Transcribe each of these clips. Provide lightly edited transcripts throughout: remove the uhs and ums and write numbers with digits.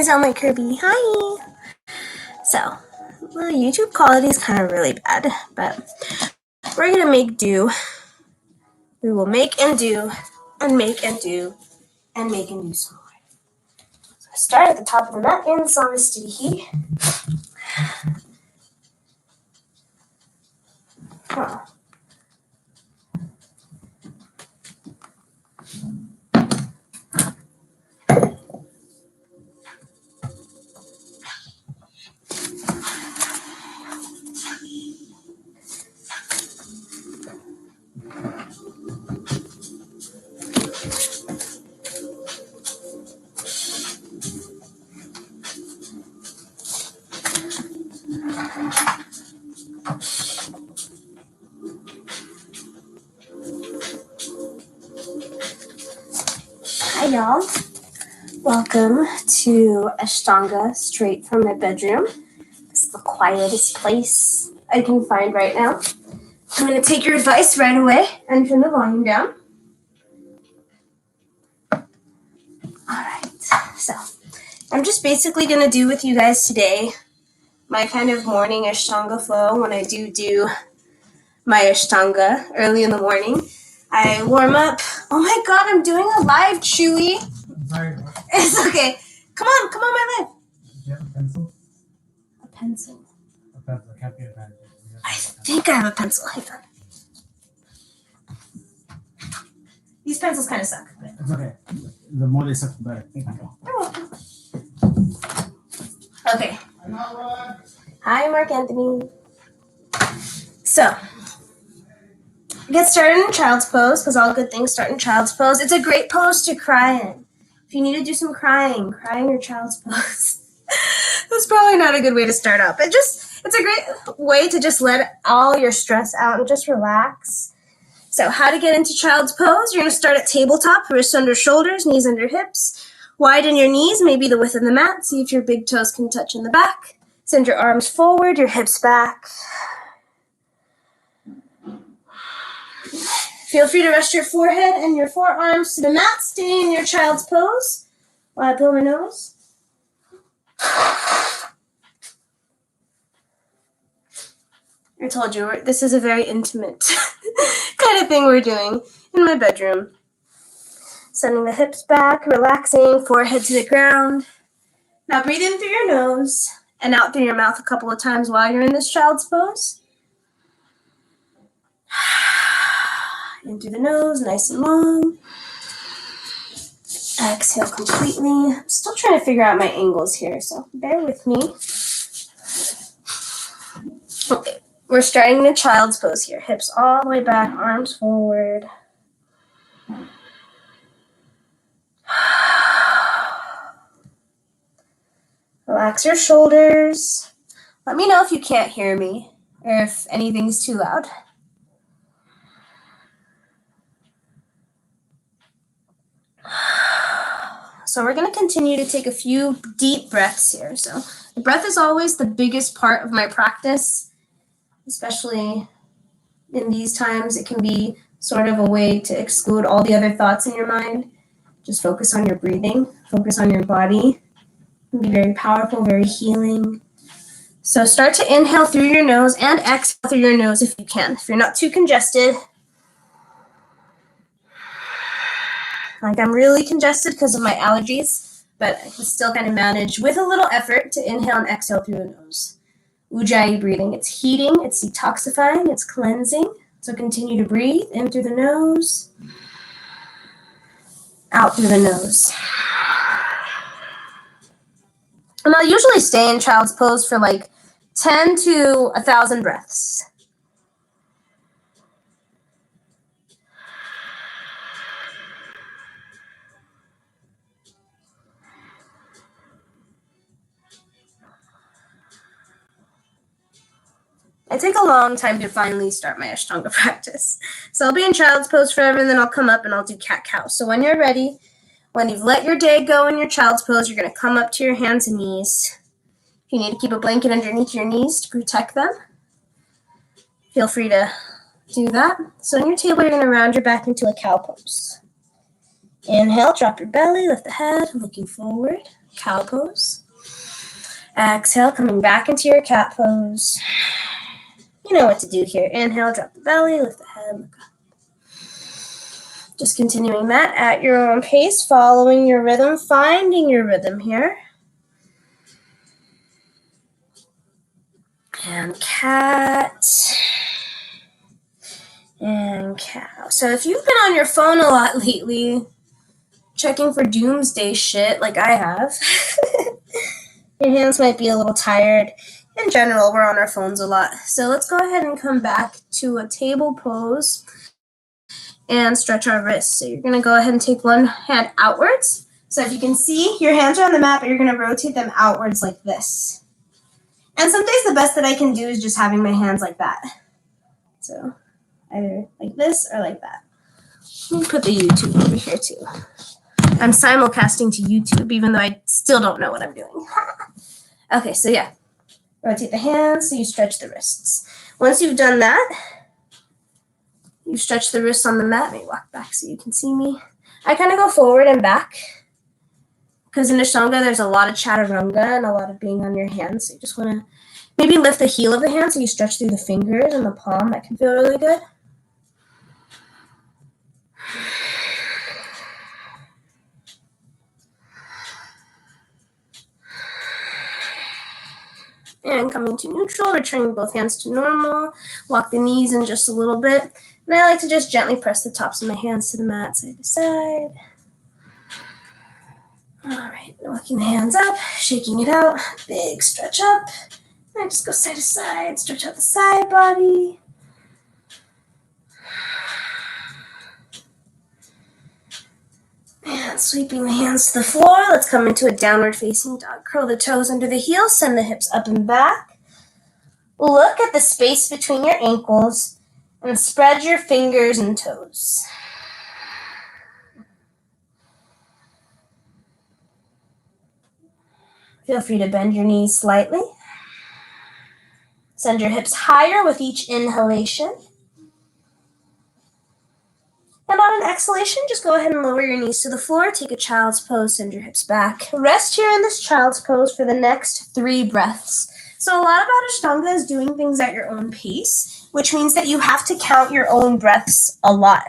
sound like Kirby. Hi. So, well, YouTube quality is kind of really bad, but we're going to make do. We will make and do, and make and do, and make and do some more. So I start at the top of the mat in Samastitihi. Huh. Hi y'all, welcome to Ashtanga straight from my bedroom. It's the quietest place I can find right now. I'm going to take your advice right away and turn the volume down. Alright, so I'm just basically going to do with you guys today my kind of morning Ashtanga flow when I do my Ashtanga early in the morning. I warm up. Oh my god, I'm doing a live, Chewy. I'm sorry. It's okay. Come on, my live. Do you have a pencil? A pencil. A pencil. It can't be a pen. I think I have a pencil. Hang on. These pencils kind of suck. But... It's okay. The more they suck, the better. Thank you. You're welcome. Okay. Hi, Mark Anthony. So, get started in child's pose, because all good things start in child's pose. It's a great pose to cry in. If you need to do some crying in your child's pose. That's probably not a good way to start out, but it's a great way to just let all your stress out and just relax. So how to get into child's pose? You're going to start at tabletop, wrists under shoulders, knees under hips. Widen your knees, maybe the width of the mat. See if your big toes can touch in the back. Send your arms forward, your hips back. Feel free to rest your forehead and your forearms to the mat. Stay in your child's pose while I blow my nose. I told you, this is a very intimate kind of thing we're doing in my bedroom. Sending the hips back, relaxing, forehead to the ground. Now breathe in through your nose and out through your mouth a couple of times while you're in this child's pose. In through the nose, nice and long. Exhale completely. I'm still trying to figure out my angles here, so bear with me. Okay, we're starting the child's pose here. Hips all the way back, arms forward. Relax your shoulders. Let me know if you can't hear me or if anything's too loud. So we're going to continue to take a few deep breaths here. So the breath is always the biggest part of my practice, especially in these times. It can be sort of a way to exclude all the other thoughts in your mind. Just focus on your breathing, focus on your body. It can be very powerful, very healing. So start to inhale through your nose and exhale through your nose if you can. If you're not too congested. Like I'm really congested because of my allergies, but I can still kind of manage with a little effort to inhale and exhale through the nose. Ujjayi breathing. It's heating, it's detoxifying, it's cleansing. So continue to breathe in through the nose, out through the nose. And I'll usually stay in child's pose for like 10 to 1,000 breaths. I take a long time to finally start my Ashtanga practice. So I'll be in child's pose forever, and then I'll come up and I'll do cat-cow. So when you're ready, when you've let your day go in your child's pose, you're going to come up to your hands and knees. If you need to keep a blanket underneath your knees to protect them, feel free to do that. So on your table, you're going to round your back into a cow pose. Inhale, drop your belly, lift the head, looking forward. cow pose. Exhale, coming back into your cat pose. You know what to do here. Inhale, drop the belly, lift the head, look up. Just continuing that at your own pace, following your rhythm, finding your rhythm here. And cat. And cow. So if you've been on your phone a lot lately, checking for doomsday shit like I have, your hands might be a little tired. In general, we're on our phones a lot. So let's go ahead and come back to a table pose and stretch our wrists. So you're going to go ahead and take one hand outwards. So if you can see, your hands are on the mat, but you're going to rotate them outwards like this. And some days the best that I can do is just having my hands like that. So either like this or like that. Let me put the YouTube over here too. I'm simulcasting to YouTube, even though I still don't know what I'm doing. Okay, so yeah. Rotate the hands so you stretch the wrists. Once you've done that, you stretch the wrists on the mat. Maybe walk back so you can see me. I kind of go forward and back because in Ashtanga there's a lot of chaturanga and a lot of being on your hands. So you just want to maybe lift the heel of the hand so you stretch through the fingers and the palm. That can feel really good. And coming to neutral, returning both hands to normal. Walk the knees in just a little bit. And I like to just gently press the tops of my hands to the mat, side to side. All right, walking the hands up, shaking it out. Big stretch up. And just go side to side, stretch out the side body. And sweeping the hands to the floor. Let's come into a downward facing dog. Curl the toes under the heels, send the hips up and back. Look at the space between your ankles and spread your fingers and toes. Feel free to bend your knees slightly. Send your hips higher with each inhalation. And on an exhalation, just go ahead and lower your knees to the floor. Take a child's pose, send your hips back. Rest here in this child's pose for the next 3 breaths. So a lot about Ashtanga is doing things at your own pace, which means that you have to count your own breaths a lot.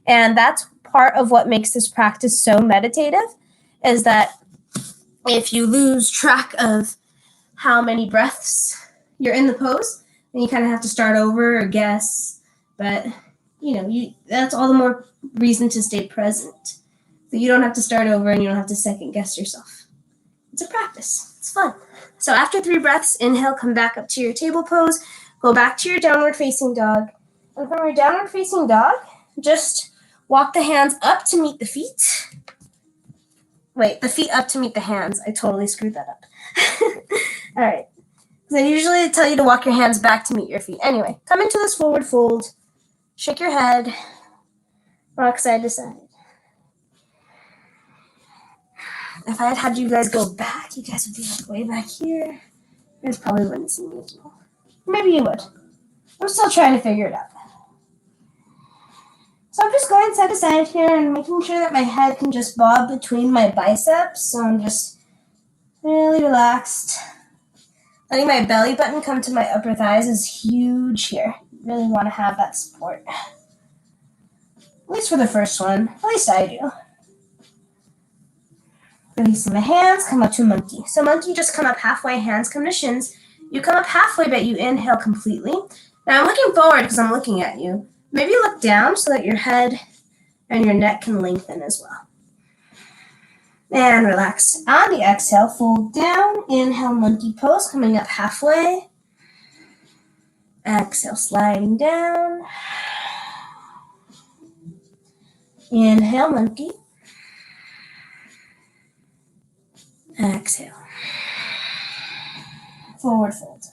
And that's part of what makes this practice so meditative, is that if you lose track of how many breaths you're in the pose, then you kind of have to start over or guess. But that's all the more reason to stay present. So you don't have to start over and you don't have to second guess yourself. It's a practice. It's fun. So after 3 breaths, inhale, come back up to your table pose. Go back to your downward facing dog. And from your downward facing dog, just walk the hands up to meet the feet. Wait, the feet up to meet the hands. I totally screwed that up. All right. Because I usually tell you to walk your hands back to meet your feet. Anyway, come into this forward fold. Shake your head. Rock side to side. If I had you guys go back, you guys would be like way back here. You guys probably wouldn't see me as well. Maybe you would. I'm still trying to figure it out. So I'm just going side to side here and making sure that my head can just bob between my biceps. So I'm just really relaxed. Letting my belly button come to my upper thighs is huge here. Really want to have that support. At least for the first one. At least I do. Releasing the hands, come up to monkey. So monkey, just come up halfway, hands come to shins. You come up halfway, but you inhale completely. Now I'm looking forward because I'm looking at you. Maybe look down so that your head and your neck can lengthen as well. And relax. On the exhale, fold down. Inhale, monkey pose, coming up halfway. Exhale, sliding down. Inhale, monkey. Exhale. Forward fold.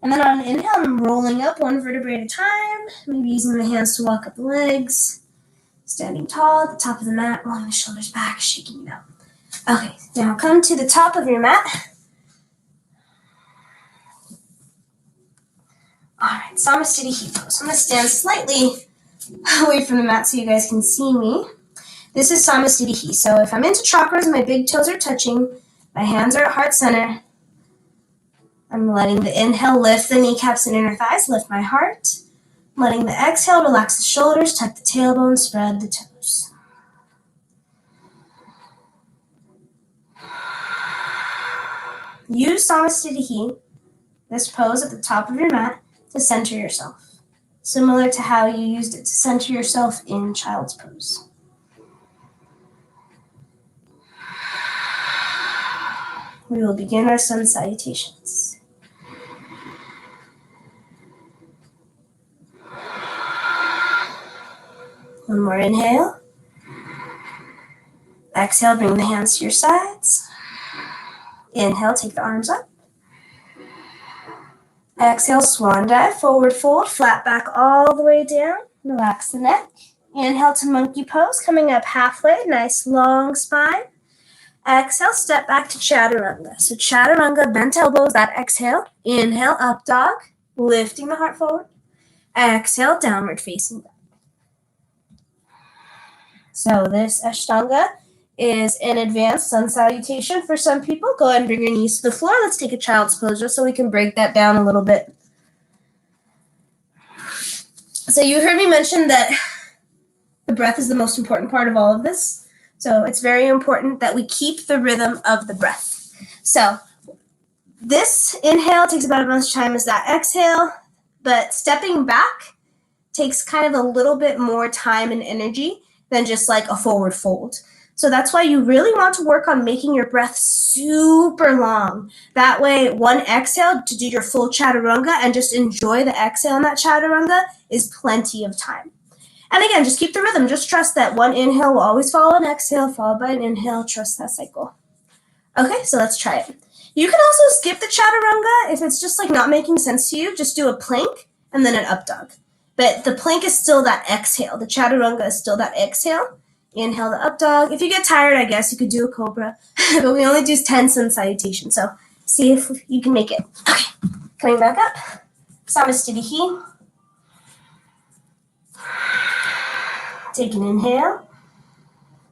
And then on an inhale, I'm rolling up 1 vertebrae at a time. Maybe using the hands to walk up the legs. Standing tall at the top of the mat, rolling the shoulders back, shaking it out. Okay, now come to the top of your mat. All right, Samasthiti heat pose. I'm going to stand slightly away from the mat so you guys can see me. This is Samasthiti. So if I'm into chakras, my big toes are touching, my hands are at heart center. I'm letting the inhale lift the kneecaps and inner thighs, lift my heart. Letting the exhale relax the shoulders, tuck the tailbone, spread the toes. Use Samasthiti, this pose at the top of your mat, to center yourself, similar to how you used it to center yourself in child's pose. We will begin our sun salutations. One more inhale. Exhale, bring the hands to your sides. Inhale, take the arms up. Exhale, swan dive, forward fold, flat back all the way down. Relax the neck. Inhale to monkey pose, coming up halfway, nice long spine. Exhale, step back to chaturanga. So chaturanga, bent elbows, that exhale. Inhale, up dog, lifting the heart forward. Exhale, downward facing dog. So this Ashtanga is an advanced sun salutation for some people. Go ahead and bring your knees to the floor. Let's take a child's pose just so we can break that down a little bit. So you heard me mention that the breath is the most important part of all of this. So it's very important that we keep the rhythm of the breath. So this inhale takes about as much time as that exhale, but stepping back takes kind of a little bit more time and energy than just like a forward fold. So that's why you really want to work on making your breath super long. That way, one exhale to do your full chaturanga and just enjoy the exhale in that chaturanga is plenty of time. And again, just keep the rhythm. Just trust that one inhale will always follow an exhale, followed by an inhale. Trust that cycle. Okay, so let's try it. You can also skip the chaturanga if it's just like not making sense to you. Just do a plank and then an up dog. But the plank is still that exhale. The chaturanga is still that exhale. Inhale the up dog. If you get tired, I guess you could do a cobra. But we only do 10 sun salutations. So see if you can make it. Okay, coming back up. Samasthiti. Take an inhale.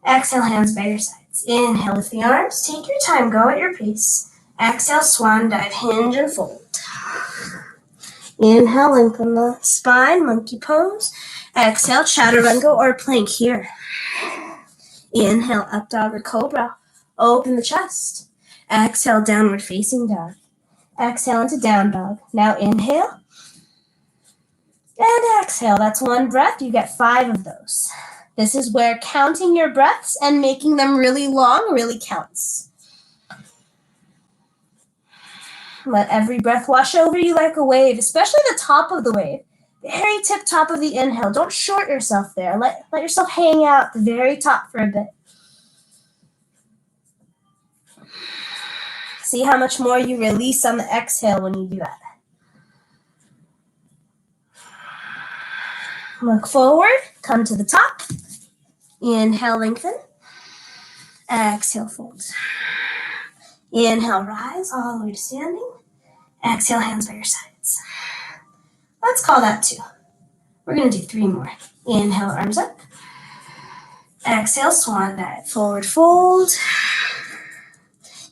Exhale, hands by your sides. Inhale, lift the arms. Take your time. Go at your pace. Exhale, swan dive, hinge and fold. Inhale, lengthen the spine, monkey pose. Exhale, chaturanga or plank here. Inhale, up dog or cobra. Open the chest. Exhale, downward facing dog. Exhale into down dog. Now inhale. And exhale. That's one breath. You get 5 of those. This is where counting your breaths and making them really long really counts. Let every breath wash over you like a wave, especially the top of the wave. Very tip top of the inhale. Don't short yourself there. Let yourself hang out at the very top for a bit. See how much more you release on the exhale when you do that. Look forward. Come to the top. Inhale, lengthen. Exhale, fold. Inhale, rise all the way to standing. Exhale, hands by your sides. Let's call that 2. We're going to do 3 more. Inhale, arms up. Exhale, swan dive, forward fold.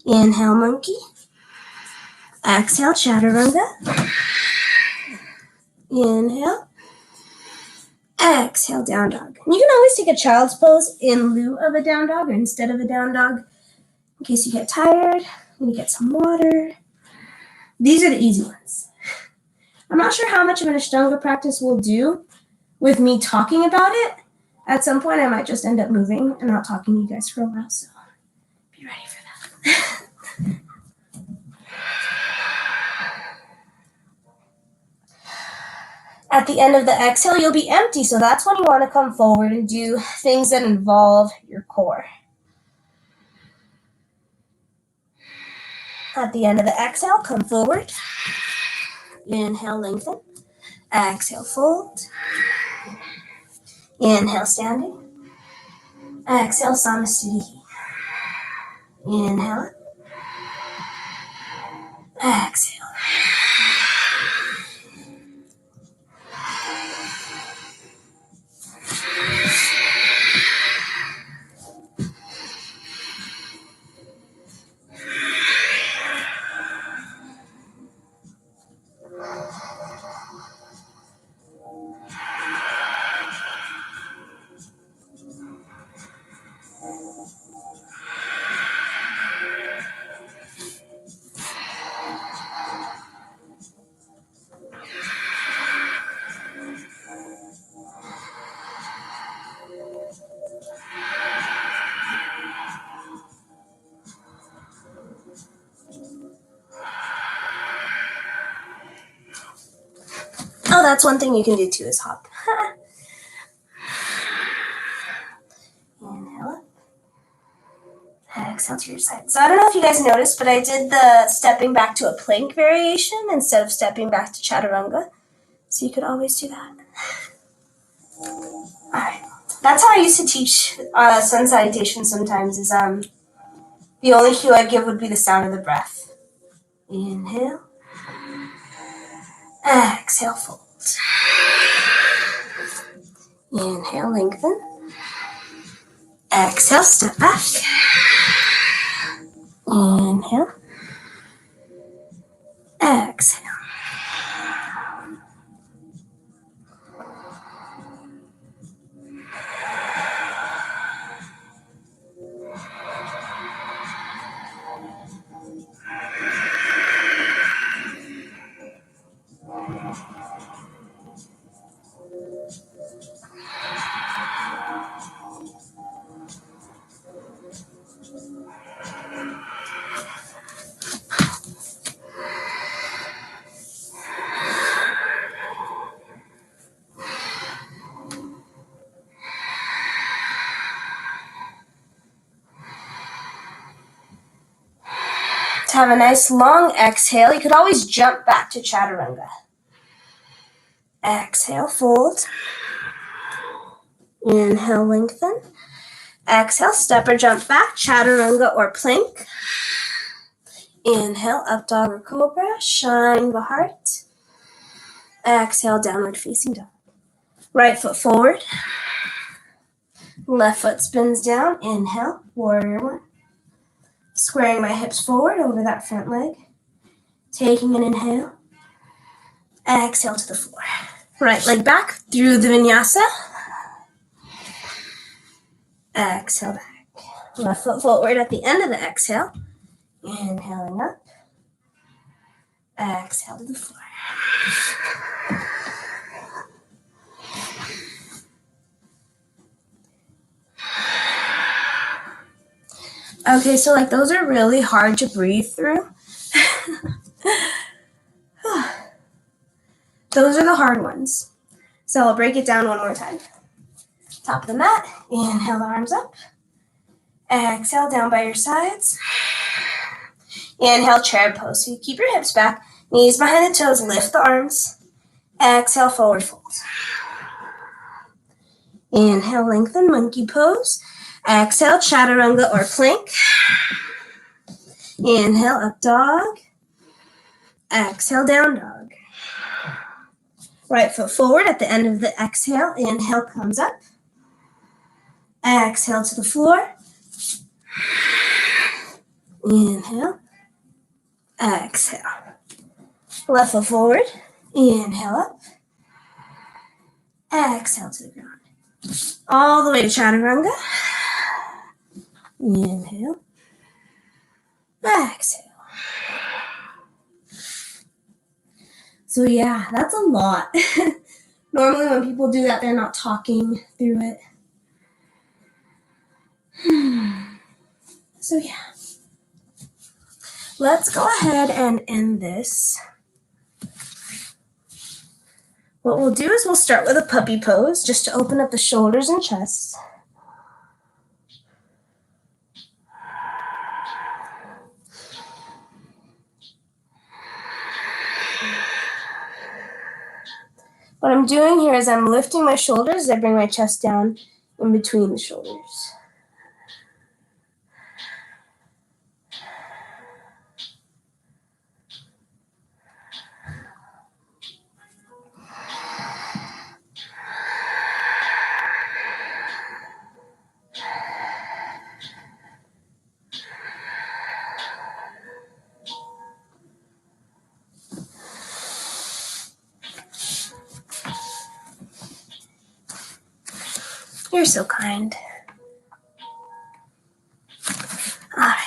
Inhale, monkey. Exhale, chaturanga. Inhale. Exhale, down dog. And you can always take a child's pose in lieu of a down dog or instead of a down dog in case you get tired. I'm going to get some water. These are the easy ones. I'm not sure how much of an Ashtanga practice we'll do with me talking about it. At some point, I might just end up moving and not talking to you guys for a while, so be ready for that. At the end of the exhale, you'll be empty, so that's when you want to come forward and do things that involve your core. At the end of the exhale, come forward. Inhale, lengthen. Exhale, fold. Inhale, standing. Exhale, Samasthiti. Inhale. Exhale. That's one thing you can do too, is hop. Inhale up. Exhale to your side. So I don't know if you guys noticed, but I did the stepping back to a plank variation instead of stepping back to chaturanga. So you could always do that. Alright. That's how I used to teach sun salutation sometimes, is the only cue I'd give would be the sound of the breath. Inhale. Exhale, fold. Inhale, lengthen. Exhale, step back. Inhale. Exhale. To have a nice long exhale, you could always jump back to chaturanga. Exhale, fold. Inhale, lengthen. Exhale, step or jump back, chaturanga or plank. Inhale, up dog or cobra, shine the heart. Exhale, downward facing dog. Right foot forward. Left foot spins down. Inhale, warrior one. Squaring my hips forward over that front leg. Taking an inhale. Exhale to the floor. Right leg back through the vinyasa. Exhale back. Left foot forward at the end of the exhale. Inhaling up. Exhale to the floor. Okay, so like those are really hard to breathe through. Those are the hard ones. So I'll break it down one more time. Top of the mat. Inhale the arms up. Exhale down by your sides. Inhale chair pose. So you keep your hips back. Knees behind the toes. Lift the arms. Exhale forward fold. Inhale lengthen monkey pose. Exhale, chaturanga or plank. Inhale, up dog. Exhale, down dog. Right foot forward at the end of the exhale. Inhale comes up. Exhale to the floor. Inhale. Exhale. Left foot forward. Inhale up. Exhale to the ground. All the way to chaturanga. Inhale. Exhale. So yeah, that's a lot. Normally when people do that, they're not talking through it. So yeah. Let's go ahead and end this. What we'll do is we'll start with a puppy pose just to open up the shoulders and chest. What I'm doing here is I'm lifting my shoulders as I bring my chest down in between the shoulders. You're so kind. Alright.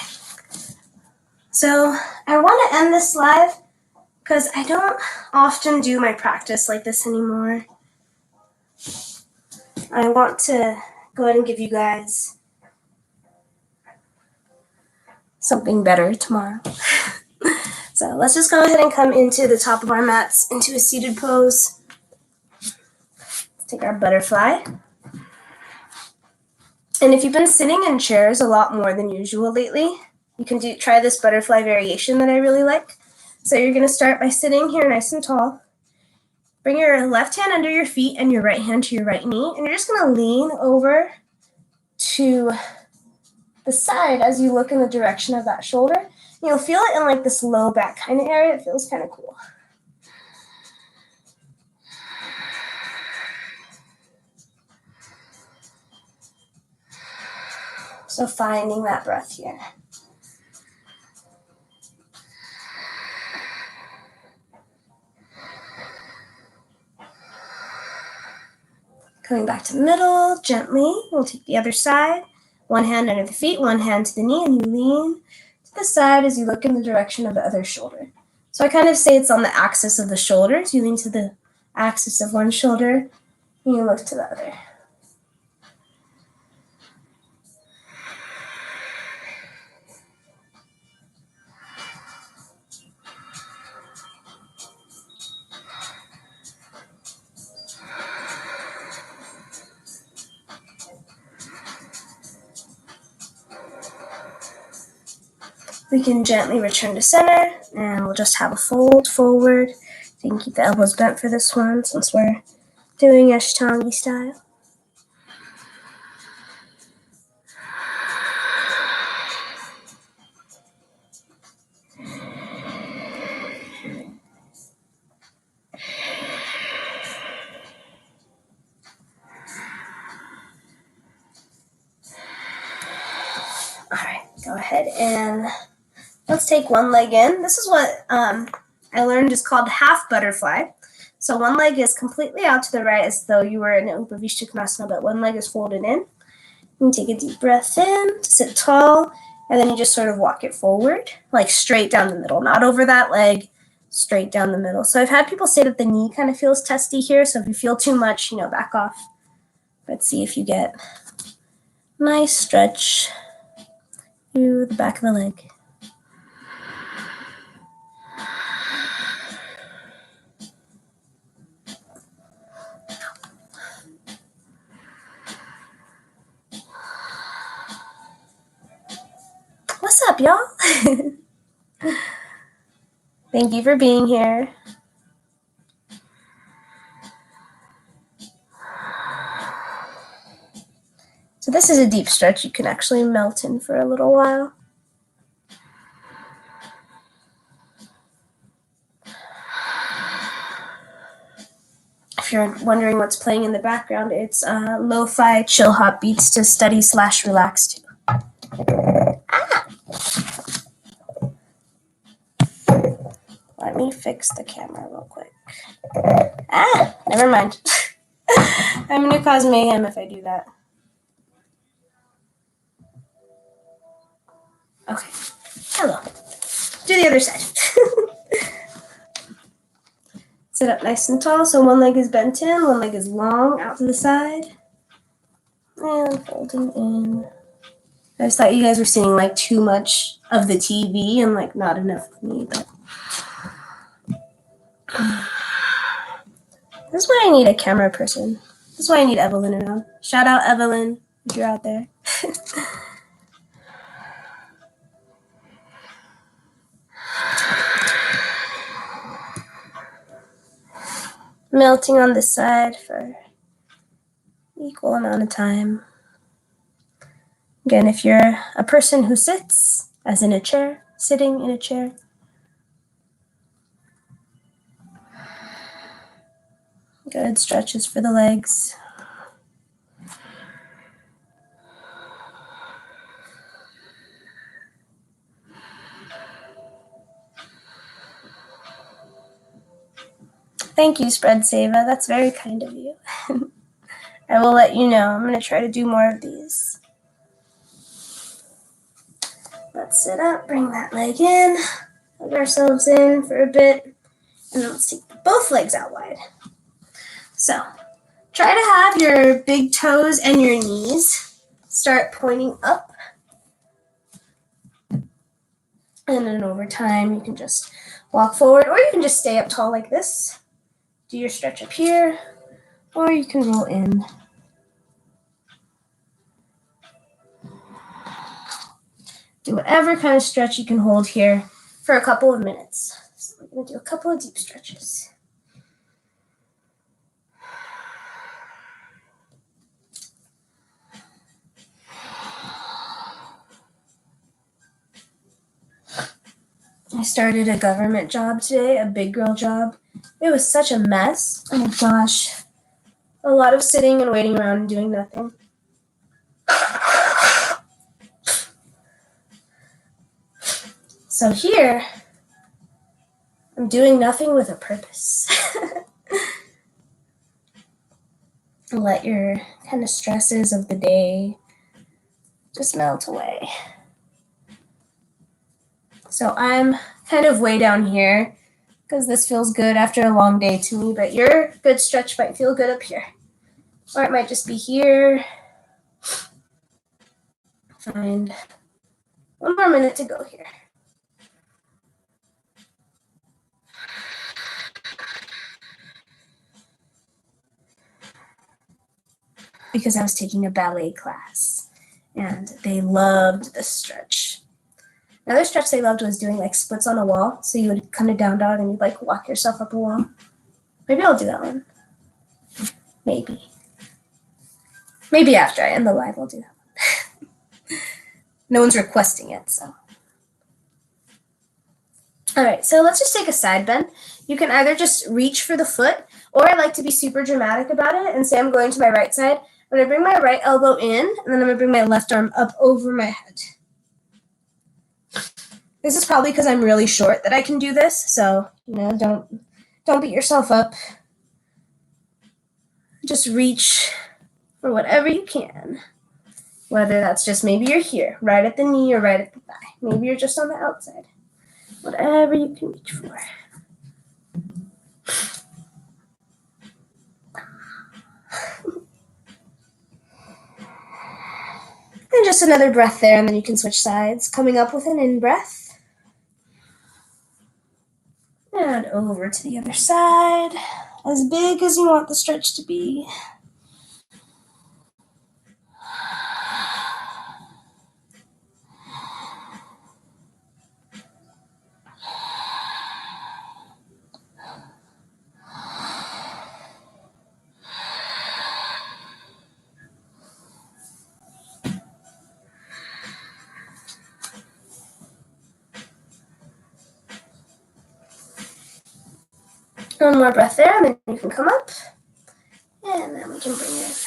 So I want to end this live because I don't often do my practice like this anymore. I want to go ahead and give you guys something better tomorrow. So let's just go ahead and come into the top of our mats into a seated pose. Take our butterfly. And if you've been sitting in chairs a lot more than usual lately, you can try this butterfly variation that I really like. So you're going to start by sitting here nice and tall. Bring your left hand under your feet and your right hand to your right knee. And you're just going to lean over to the side as you look in the direction of that shoulder. You'll feel it in like this low back kind of area. It feels kind of cool. So finding that breath here. Coming back to the middle, gently. We'll take the other side. One hand under the feet, one hand to the knee, and you lean to the side as you look in the direction of the other shoulder. So I kind of say it's on the axis of the shoulders. You lean to the axis of one shoulder, and you look to the other. We can gently return to center, and we'll just have a fold forward. You can keep the elbows bent for this one since we're doing Ashtanga style. All right, go ahead and let's take one leg in. This is what I learned is called half butterfly. So one leg is completely out to the right as though you were in Upavishta Konasana, but one leg is folded in. You take a deep breath in, sit tall, and then you just sort of walk it forward, like straight down the middle, not over that leg, straight down the middle. So I've had people say that the knee kind of feels testy here, so if you feel too much, back off. Let's see if you get a nice stretch through the back of the leg. What's up, y'all? Thank you for being here. So this is a deep stretch you can actually melt in for a little while. If you're wondering what's playing in the background, it's lo-fi chill hop beats to study/relax to. Let me fix the camera real quick. Never mind. I'm going to cause mayhem if I do that. Okay. Hello. Do the other side. Sit up nice and tall. So one leg is bent in, one leg is long out to the side. And folding in. I just thought you guys were seeing like too much of the TV and like not enough of me, but this is why I need a camera person. This is why I need Evelyn around. Shout out Evelyn if you're out there. Melting on this side for equal amount of time. Again, if you're a person who sits, as in a chair, sitting in a chair, good stretches for the legs. Thank you, Spread Seva. That's very kind of you. I will let you know. I'm going to try to do more of these. Let's sit up, bring that leg in, hug ourselves in for a bit, and then let's take both legs out wide. So, try to have your big toes and your knees start pointing up. And then over time, you can just walk forward, or you can just stay up tall like this. Do your stretch up here, or you can roll in. Do whatever kind of stretch you can hold here for a couple of minutes. So we're going to do a couple of deep stretches. I started a government job today, a big girl job. It was such a mess. Oh my gosh. A lot of sitting and waiting around and doing nothing. So here, I'm doing nothing with a purpose. Let your kind of stresses of the day just melt away. So I'm kind of way down here because this feels good after a long day to me, but your good stretch might feel good up here. Or it might just be here. Find one more minute to go here. Because I was taking a ballet class and they loved the stretch. Another stretch they loved was doing like splits on a wall. So you would come to down dog and you'd like walk yourself up a wall. Maybe I'll do that one. Maybe. Maybe after I end the live I'll do that one. No one's requesting it, so. All right, so let's just take a side bend. You can either just reach for the foot, or I like to be super dramatic about it and say I'm going to my right side. I'm going to bring my right elbow in, and then I'm going to bring my left arm up over my head. This is probably because I'm really short that I can do this, so, don't beat yourself up. Just reach for whatever you can. Whether that's just maybe you're here, right at the knee or right at the thigh. Maybe you're just on the outside. Whatever you can reach for. And just another breath there, and then you can switch sides. Coming up with an in-breath. And over to the other side. As big as you want the stretch to be. One more breath there, and then you can come up. And then we can bring it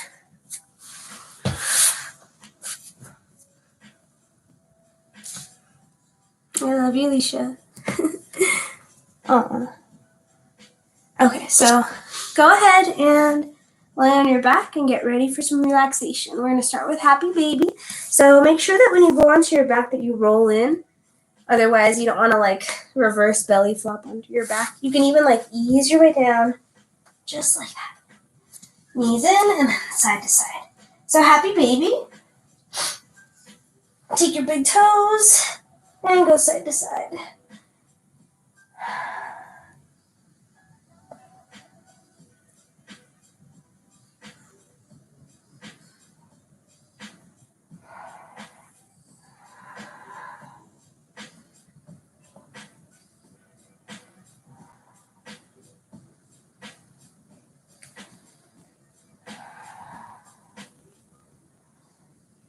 in. I love you, Alicia. Oh. Okay, so go ahead and lay on your back and get ready for some relaxation. We're going to start with Happy Baby. So make sure that when you go onto your back that you roll in. Otherwise, you don't want to reverse belly flop onto your back. You can even ease your way down just like that. Knees in and side to side. So Happy Baby. Take your big toes and go side to side.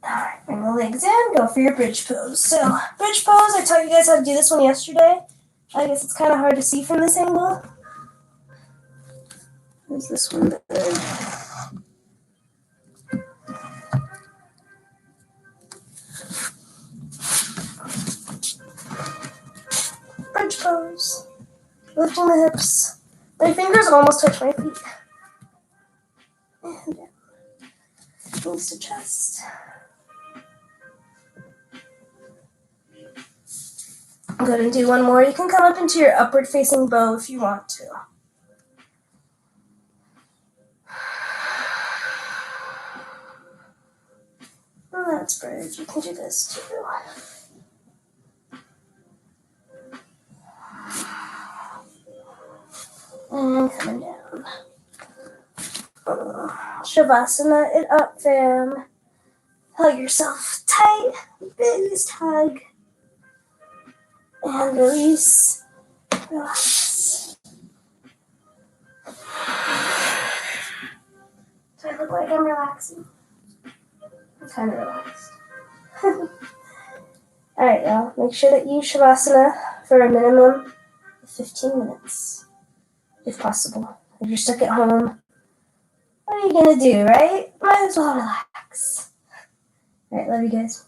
Alright, bring the legs in, go for your bridge pose. So, bridge pose, I taught you guys how to do this one yesterday. I guess it's kind of hard to see from this angle. There's this one there. Bridge pose. Lifting the hips. My fingers almost touch my feet. And down. Knees to chest. I'm going to do one more. You can come up into your upward facing bow if you want to. Oh, that's bridge. You can do this too. And coming down. Shavasana it up, fam. Hug yourself tight. Biggest hug. And release. Relax. Do I look like I'm relaxing? I'm kind of relaxed. Alright, y'all. Make sure that you Shavasana for a minimum of 15 minutes, if possible. If you're stuck at home, what are you gonna do, right? Might as well relax. Alright, love you guys.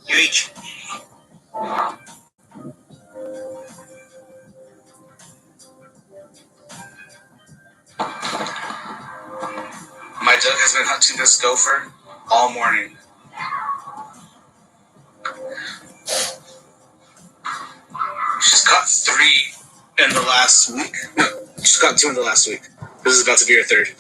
Reach. My dog has been hunting this gopher all morning. She's caught 3 in the last week. No, she's caught 2 in the last week. This is about to be her 3rd.